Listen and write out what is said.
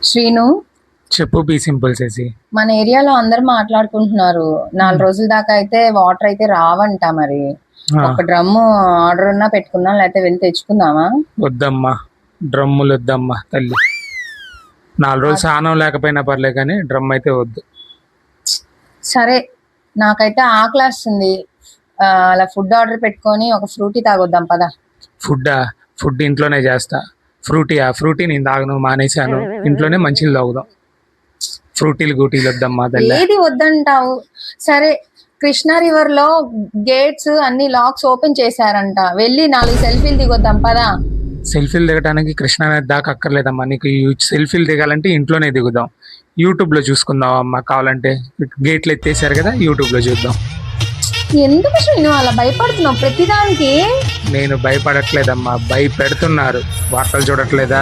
శ్రీను, చెప్పు. Be simple చేసి మన ఏరియాలో అందరు మాట్లాడుకుంటున్నారు 4 రోజుల దాకా అయితే వాటర్ అయితే రావంట. మరి ఒక డ్రమ్ము ఆర్డర్ ఉన్నా పెట్టుకుందాం, లేకపోతే వెళ్ళి తెచ్చుకుందామా? వద్దమ్మా, డ్రమ్ములు వద్దమ్మా తల్లి. 4 రోజులు స్నానం లేకపోయినా పర్లే, కానీ డ్రమ్ అయితే వద్దు. సరే, నాకైతే ఆకలేస్తుంది. అలా ఫుడ్ ఆర్డర్ పెట్టుకొని ఒక ఫ్రూటీ తాగొద్దాం పదా. ఫుడ్ ఇంట్లోనే చేస్తా. ఫ్రూటీ నేను తాగను, మానేశాను. ఇంట్లోనే మంచిలు తాగుదాం. ఫ్రూటీలు గూటీలు వద్దమ్మా తల్లి. ఏది వద్దంటావు? సరే, కృష్ణా రివర్ లో గేట్స్ అన్ని లాక్స్ ఓపెన్ చేశారంట, వెళ్ళి 4 సెల్ఫీలు దిగొద్దాం పదా. సెల్ఫీలు దిగడానికి కృష్ణా నది దాకా అక్కర్లేదమ్మా. నీకు సెల్ఫీలు దిగాలంటే ఇంట్లోనే దిగుదాం. యూట్యూబ్ లో చూసుకుందాం అమ్మా, కావాలంటే. గేట్లు ఎత్తేసారు కదా, యూట్యూబ్ లో చూద్దాం. ఎందుకు శ్రీను అలా భయపడుతున్నావు ప్రతిదానికి? నేను భయపడట్లేదమ్మా, భయపెడుతున్నారు. వార్తలు చూడట్లేదా?